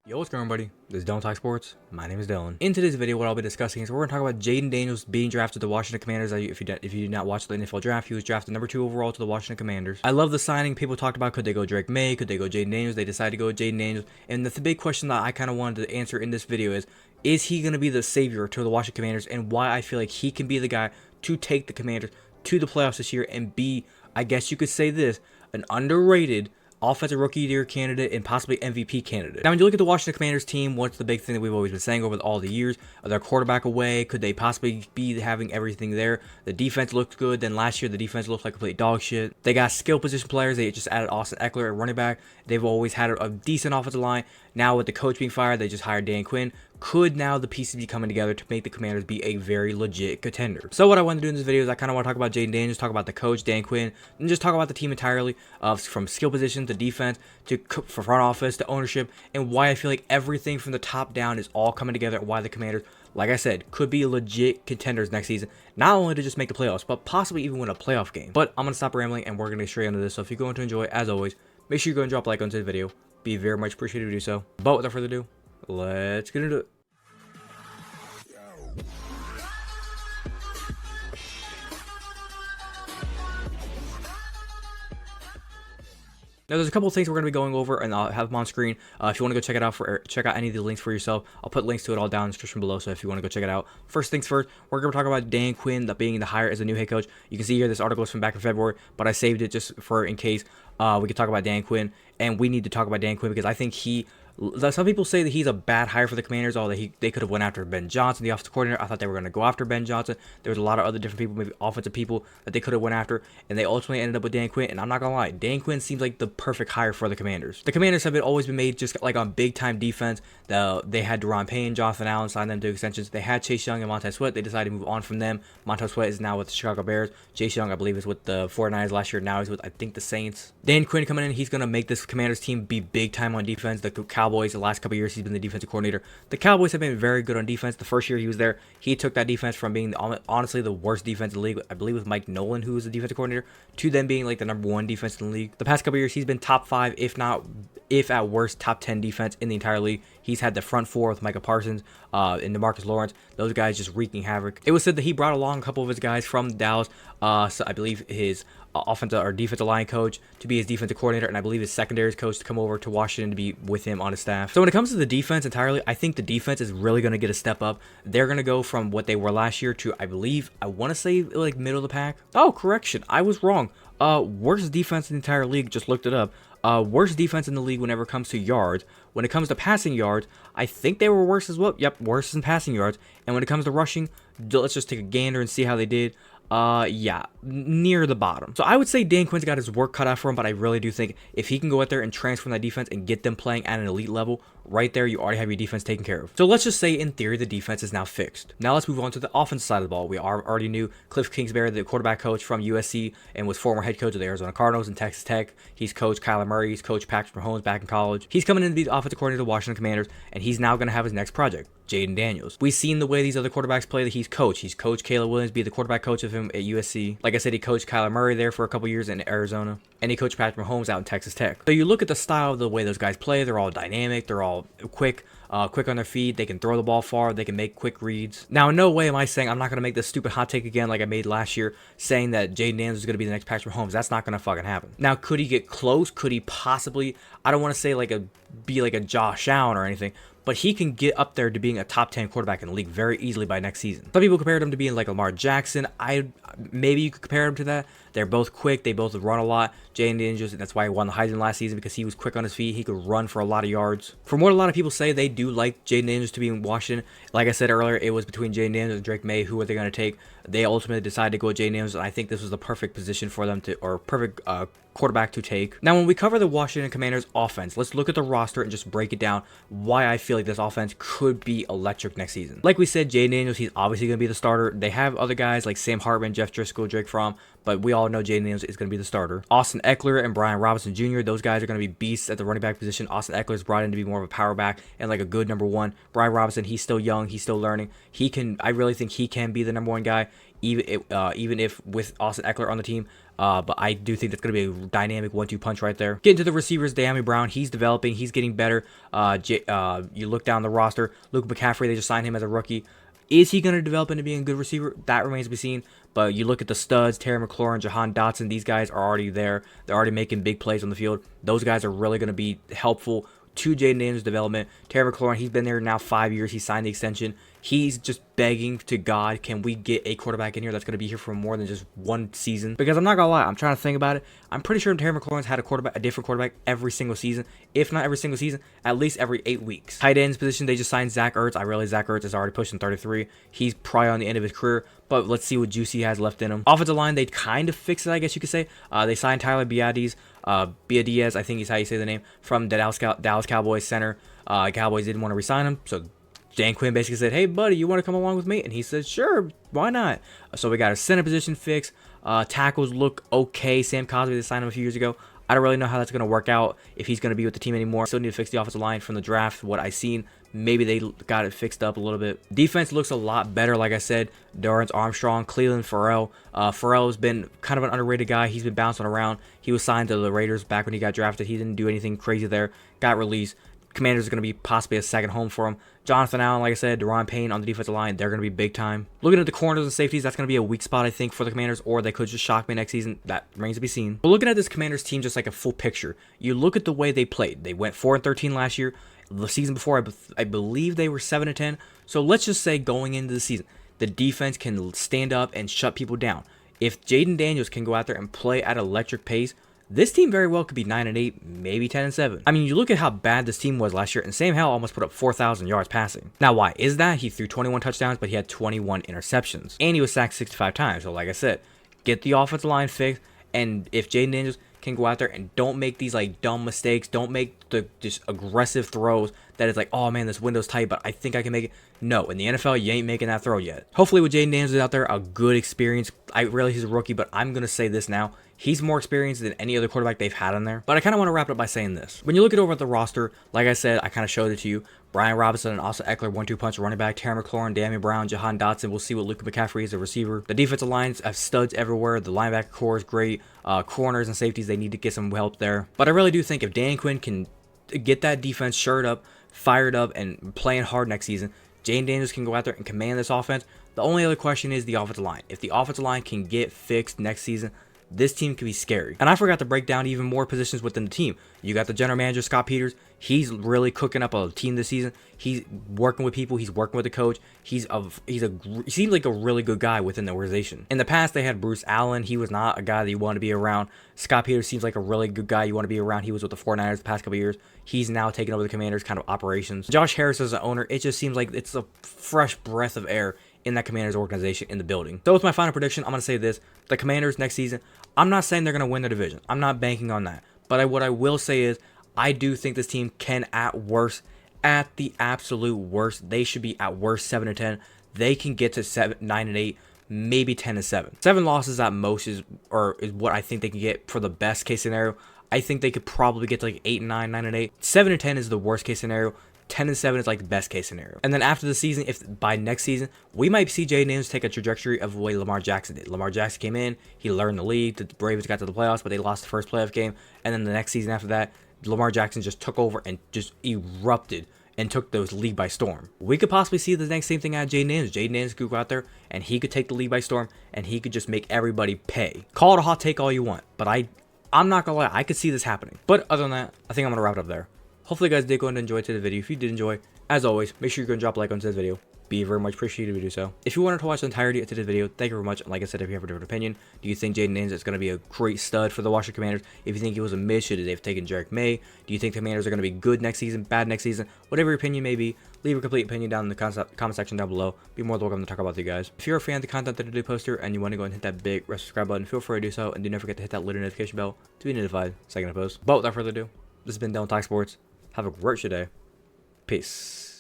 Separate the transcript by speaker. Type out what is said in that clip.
Speaker 1: Yo, what's going on, everybody? This is Don't Talk Sports. My name is Dylan. In today's video, what I'll be discussing is we're going to talk about Jayden Daniels being drafted to the Washington Commanders. If you did not watch the NFL draft, he was drafted number 2 overall to the Washington Commanders. I love the signing. People talked about could they go Drake May, could they go Jayden Daniels. They decided to go Jayden Daniels. And the big question that I kind of wanted to answer in this video is he going to be the savior to the Washington Commanders, and why I feel like he can be the guy to take the Commanders to the playoffs this year and be, I guess you could say this, an underrated Offensive Rookie of the Year candidate and possibly MVP candidate. Now, when you look at the Washington Commanders team, what's the big thing that we've always been saying over all the years? Are their quarterback away? Could they possibly be having everything there? The defense looked good. Then last year, the defense looked like complete dog shit. They got skill position players. They just added Austin Eckler at running back. They've always had a decent offensive line. Now with the coach being fired, they just hired Dan Quinn. Could now the pieces be coming together to make the Commanders be a very legit contender? So what I want to do in this video is I kind of want to talk about Jayden Daniels, talk about the coach, Dan Quinn, and just talk about the team entirely, from skill position to defense to front office to ownership, and why I feel like everything from the top down is all coming together, and why the Commanders, like I said, could be legit contenders next season. Not only to just make the playoffs, but possibly even win a playoff game. But I'm going to stop rambling, and we're going to get straight into this. So if you're going to enjoy, as always, make sure you go and drop a like on today's video. Be very much appreciated if you do so. But without further ado, let's get into it. Now, there's a couple of things we're going to be going over, and I'll have them on screen. If you want to go check it out, check out any of the links for yourself. I'll put links to it all down in the description below, so if you want to go check it out. First things first, we're going to talk about Dan Quinn being the hire as a new head coach. You can see here this article is from back in February, but I saved it just for in case we could talk about Dan Quinn, and we need to talk about Dan Quinn because I think some people say that he's a bad hire for the Commanders, although they could have went after Ben Johnson, the offensive coordinator. I thought they were going to go after Ben Johnson. There was a lot of other different people, maybe offensive people, that they could have went after, and they ultimately ended up with Dan Quinn. And I'm not going to lie, Dan Quinn seems like the perfect hire for the Commanders. The Commanders have always been made just like on big-time defense. They had Deron Payne, Jonathan Allen, signed them to extensions. They had Chase Young and Montez Sweat. They decided to move on from them. Montez Sweat is now with the Chicago Bears. Chase Young, I believe, is with the 49ers last year. Now he's with, I think, the Saints. Dan Quinn coming in, he's going to make this Commanders team be big-time on defense. The Cowboys, the last couple of years, he's been the defensive coordinator. The Cowboys have been very good on defense. The first year he was there, he took that defense from being honestly the worst defense in the league, I believe with Mike Nolan, who was the defensive coordinator, to them being like the #1 defense in the league. The past couple of years, he's been top 5, if at worst, top 10 defense in the entire league. He's had the front 4 with Micah Parsons and DeMarcus Lawrence. Those guys just wreaking havoc. It was said that he brought along a couple of his guys from Dallas. So I believe his offensive or defensive line coach to be his defensive coordinator, and I believe his secondaries coach to come over to Washington to be with him on his staff. So when it comes to the defense entirely, I think the defense is really going to get a step up. They're going to go from what they were last year to, I want to say like middle of the pack. Oh, correction, I was wrong. Worst defense in the entire league, just looked it up. Worst defense in the league whenever it comes to yards. When it comes to passing yards, I think they were worse as well. Yep, worse in passing yards. And when it comes to rushing, let's just take a gander and see how they did. Yeah, near the bottom. So I would say Dan Quinn's got his work cut out for him, but I really do think if he can go out there and transform that defense and get them playing at an elite level, right there, you already have your defense taken care of. So let's just say, in theory, the defense is now fixed. Now let's move on to the offensive side of the ball. We already knew Cliff Kingsbury, the quarterback coach from USC, and was former head coach of the Arizona Cardinals and Texas Tech. He's coached Kyler Murray. He's coached Patrick Mahomes back in college. He's coming in to be the offensive coordinator of the Washington Commanders, and he's now going to have his next project, Jayden Daniels. We've seen the way these other quarterbacks play that he's coached. He's coached Caleb Williams, be the quarterback coach of him at USC. Like I said, he coached Kyler Murray there for a couple years in Arizona, and he coached Patrick Mahomes out in Texas Tech. So you look at the style of the way those guys play, they're all dynamic, they're all quick on their feet, they can throw the ball far, they can make quick reads. Now, in no way am I saying, I'm not going to make this stupid hot take again like I made last year, saying that Jayden Daniels is going to be the next Patrick Mahomes. That's not going to fucking happen. Now, could he get close? Could he possibly, I don't want to say be like a Josh Allen or anything, but he can get up there to being a top 10 quarterback in the league very easily by next season. Some people compared him to being like Lamar Jackson. Maybe you could compare him to that. They're both quick. They both run a lot. Jayden Daniels, that's why he won the Heisman last season, because he was quick on his feet. He could run for a lot of yards. From what a lot of people say, they do like Jayden Daniels to be in Washington. Like I said earlier, it was between Jayden Daniels and Drake May. Who are they going to take? They ultimately decided to go with Jayden Daniels, and I think this was the perfect position for them to, or perfect quarterback to take. Now, when we cover the Washington Commanders offense, let's look at the roster and just break it down why I feel like this offense could be electric next season. Like we said, Jayden Daniels, he's obviously going to be the starter. They have other guys like Sam Hartman, Jeff Driscoll, Drake Fromm, but we all know Jayden Daniels is going to be the starter. Austin Eckler and Brian Robinson Jr., those guys are going to be beasts at the running back position. Austin Eckler is brought in to be more of a power back and like a good #1. Brian Robinson, he's still young, he's still learning. I really think he can be the #1 guy, even if with Austin Eckler on the team. But I do think that's going to be a dynamic 1-2 punch right there. Getting to the receivers, Diami Brown, he's developing. He's getting better. You look down the roster, Luke McCaffrey, they just signed him as a rookie. Is he going to develop into being a good receiver? That remains to be seen. But you look at the studs, Terry McLaurin, Jahan Dotson, these guys are already there. They're already making big plays on the field. Those guys are really going to be helpful to Jayden Daniels' development. Terry McLaurin, he's been there now 5 years. He signed the extension. He's just begging to God, can we get a quarterback in here that's going to be here for more than just one season? Because I'm not going to lie, I'm trying to think about it. I'm pretty sure Terry McLaurin's had a different quarterback every single season. If not every single season, at least every 8 weeks. Tight ends position, they just signed Zach Ertz. I realize Zach Ertz is already pushing 33. He's probably on the end of his career, but let's see what juice he has left in him. Offensive line, they kind of fixed it, I guess you could say. They signed Tyler Biadiz, I think is how you say the name, from the Dallas Cowboys center. Cowboys didn't want to resign him, so Dan Quinn basically said, hey, buddy, you want to come along with me? And he said, sure, why not? So we got a center position fixed. Tackles look okay. Sam Cosby, they signed him a few years ago. I don't really know how that's going to work out, if he's going to be with the team anymore. Still need to fix the offensive line from the draft. What I've seen, maybe they got it fixed up a little bit. Defense looks a lot better, like I said. Dorrance Armstrong, Cleveland Farrell. Farrell has been kind of an underrated guy. He's been bouncing around. He was signed to the Raiders back when he got drafted. He didn't do anything crazy there. Got released. Commanders are going to be possibly a second home for him. Jonathan Allen, like I said, Deron Payne on the defensive line, they're going to be big time. Looking at the corners and safeties, that's going to be a weak spot, I think, for the Commanders, or they could just shock me next season. That remains to be seen. But looking at this Commanders team just like a full picture, you look at the way they played. They went 4-13 last year. The season before, I believe they were 7-10. So let's just say going into the season, the defense can stand up and shut people down. If Jayden Daniels can go out there and play at an electric pace, this team very well could be 9-8, maybe 10-7. I mean, you look at how bad this team was last year, and Sam Howell almost put up 4,000 yards passing. Now, why is that? He threw 21 touchdowns, but he had 21 interceptions. And he was sacked 65 times. So, like I said, get the offensive line fixed, and if Jayden Daniels can go out there and don't make these, like, dumb mistakes, don't make the just aggressive throws that is like, oh, man, this window's tight, but I think I can make it. No, in the NFL, you ain't making that throw yet. Hopefully, with Jayden Daniels out there, a good experience. I realize he's a rookie, but I'm going to say this now. He's more experienced than any other quarterback they've had in there. But I kind of want to wrap it up by saying this. When you look over at the roster, like I said, I kind of showed it to you. Brian Robinson and Austin Eckler, 1-2 punch running back. Terry McLaurin, Diami Brown, Jahan Dotson. We'll see what Luke McCaffrey is a receiver. The defensive lines have studs everywhere. The linebacker core is great. Corners and safeties, they need to get some help there. But I really do think if Dan Quinn can get that defense shirred up, fired up, and playing hard next season, Jayden Daniels can go out there and command this offense. The only other question is the offensive line. If the offensive line can get fixed next season, this team can be scary. And I forgot to break down even more positions within the team. You got the general manager, Scott Peters. He's really cooking up a team this season. He's working with people. He's working with the coach. He seems like a really good guy within the organization. In the past, they had Bruce Allen. He was not a guy that you want to be around. Scott Peters seems like a really good guy you want to be around. He was with the 49ers the past couple of years. He's now taking over the Commanders' kind of operations. Josh Harris as an owner, it just seems like it's a fresh breath of air in that Commanders organization in the building. So with my final prediction, I'm going to say this. The Commanders next season, I'm not saying they're going to win the division. I'm not banking on that. But what I will say is I do think this team can at the absolute worst, they should be at worst 7-10. They can get to 9-8, maybe 10-7. 7 losses at most is what I think they can get for the best case scenario. I think they could probably get to like 8-9, 9-8. 7-10 is the worst case scenario. 10-7 is like the best case scenario. And then after the season, if by next season, we might see Jayden Daniels take a trajectory of the way Lamar Jackson did. Lamar Jackson came in, he learned the league, the Ravens got to the playoffs, but they lost the first playoff game. And then the next season after that, Lamar Jackson just took over and just erupted and took those league by storm. We could possibly see the next same thing out of Jayden Daniels. Jayden Daniels could go out there and he could take the league by storm and he could just make everybody pay. Call it a hot take all you want, but I'm not gonna lie, I could see this happening. But other than that, I think I'm gonna wrap it up there. Hopefully you guys did go and enjoy today's video. If you did enjoy, as always, make sure you go and drop a like on today's video. Be very much appreciated if you do so. If you wanted to watch the entirety of today's video, thank you very much. And like I said, if you have a different opinion, do you think Jayden Daniels is going to be a great stud for the Washington Commanders? If you think he was a miss, should they have taken Jarek May? Do you think the Commanders are going to be good next season, bad next season? Whatever your opinion may be, leave a complete opinion down in the comment section down below. Be more than welcome to talk about you guys. If you're a fan of the content that I do poster and you want to go and hit that big red subscribe button, feel free to do so. And do not forget to hit that little notification bell to be notified second I post. But without further ado, this has been Dylan Talk Sports. Have a great day. Peace.